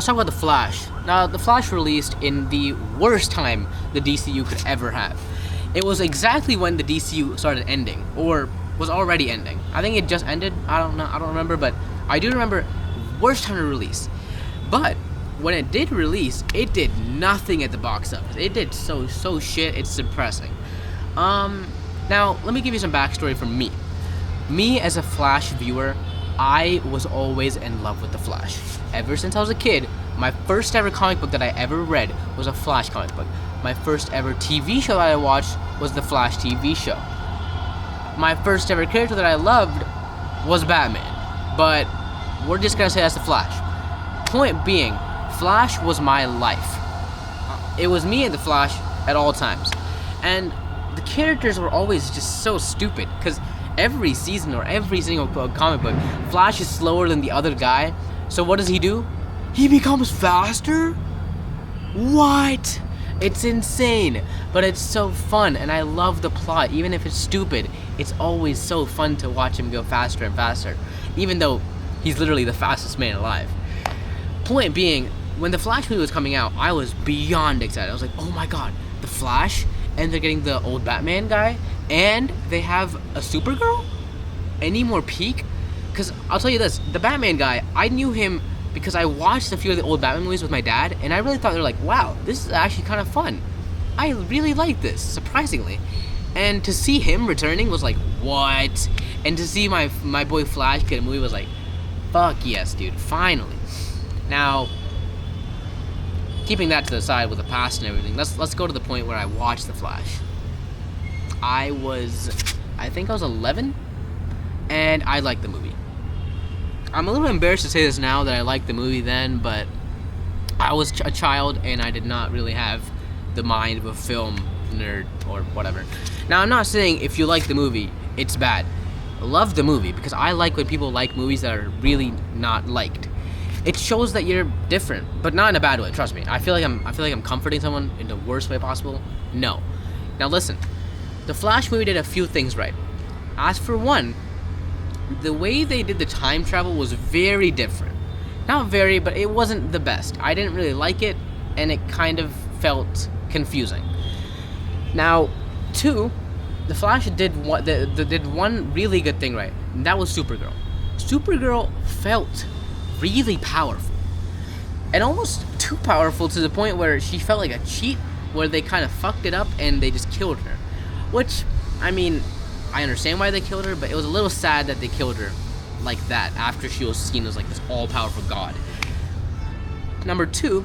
let's talk about the Flash. Now, the Flash released in the worst time the DCU could ever have. It was exactly when the DCU started ending, or was already ending. I think it just ended. I don't know. I don't remember, but I do remember worst time to release. But when it did release, it did nothing at the box office. It did so shit. It's depressing. Now let me give you some backstory from me. Me as a Flash viewer, I was always in love with the Flash. Ever since I was a kid, my first ever comic book that I ever read was a Flash comic book. My first ever TV show that I watched was the Flash TV show. My first ever character that I loved was Batman, but we're just gonna say that's the Flash. Point being, Flash was my life. It was me and the Flash at all times. And the characters were always just so stupid, because every season or every single comic book, Flash is slower than the other guy. So what does he do? He becomes faster? What? It's insane, but it's so fun, and I love the plot. Even if it's stupid, it's always so fun to watch him go faster and faster, even though he's literally the fastest man alive. Point being, when the Flash movie was coming out, I was beyond excited. I was like, oh my god, the Flash, and they're getting the old Batman guy, and they have a Supergirl? Any more peak? Because I'll tell you this, the Batman guy, I knew him because I watched a few of the old Batman movies with my dad, and I really thought they were like, wow, this is actually kind of fun. I really like this, surprisingly. And to see him returning was like, what? And to see my boy Flash get a movie was like, fuck yes, dude, finally. Now, keeping that to the side with the past and everything, let's go to the point where I watched The Flash. I think I was 11, and I liked the movie. I'm a little embarrassed to say this now that I liked the movie then, but I was a child and I did not really have the mind of a film nerd or whatever. Now, I'm not saying if you like the movie, it's bad. Love the movie, because I like when people like movies that are really not liked. It shows that you're different, but not in a bad way. Trust me. I feel like I'm comforting someone in the worst way possible. No. Now listen, the Flash movie did a few things right. As for one, the way they did the time travel was very different. Not very, but it wasn't the best. I didn't really like it, and it kind of felt confusing. Now, two, the Flash did one really good thing right, and that was Supergirl. Supergirl felt really powerful, and almost too powerful to the point where she felt like a cheat, where they kind of fucked it up and they just killed her. Which, I mean, I understand why they killed her, but it was a little sad that they killed her like that after she was seen as like this all-powerful god. Number two,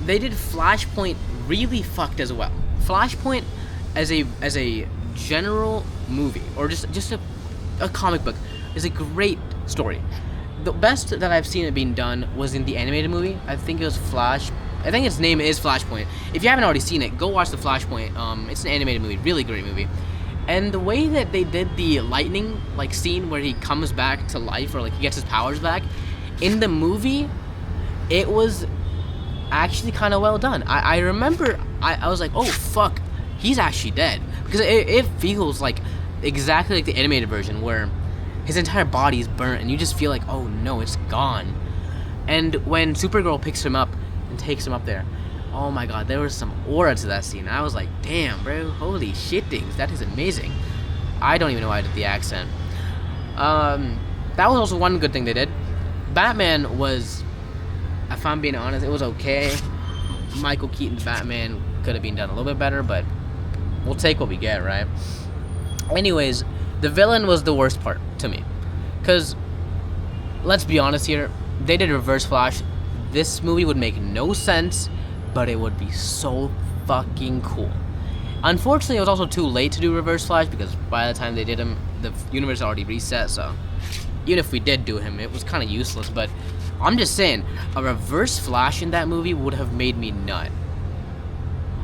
they did Flashpoint really fucked as well. Flashpoint as a general movie, or just a comic book, is a great story. The best that I've seen it being done was in the animated movie. I think it was Flash. I think its name is Flashpoint. If you haven't already seen it, go watch the Flashpoint. It's an animated movie, really great movie. And the way that they did the lightning like scene where he comes back to life, or like he gets his powers back, in the movie, it was actually kind of well done. I remember I was like, oh fuck, he's actually dead, because it feels like exactly like the animated version where his entire body is burnt and you just feel like, oh no, it's gone. And when Supergirl picks him up and takes him up there, oh my god, there was some aura to that scene. I was like, damn, bro, holy shittings, that is amazing. I don't even know why I did the accent. That was also one good thing they did. Batman was, if I'm being honest, it was okay. Michael Keaton's Batman could have been done a little bit better, but we'll take what we get, right? Anyways, the villain was the worst part to me. Because, let's be honest here, they did Reverse Flash. This movie would make no sense, but it would be so fucking cool. Unfortunately, it was also too late to do Reverse Flash, because by the time they did him, the universe already reset, so even if we did do him, it was kind of useless. But I'm just saying, a Reverse Flash in that movie would have made me nut.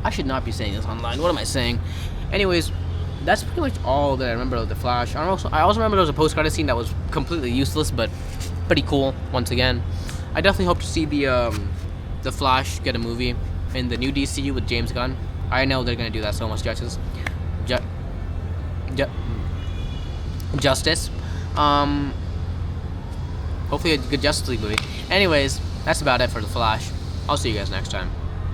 I should not be saying this online. What am I saying? Anyways, that's pretty much all that I remember of the Flash. I also remember there was a post-credit scene that was completely useless, but pretty cool once again. I definitely hope to see the Flash get a movie in the new DCU with James Gunn. I know they're gonna do that so much justice. Justice. Hopefully a good Justice League movie. Anyways, that's about it for the Flash. I'll see you guys next time.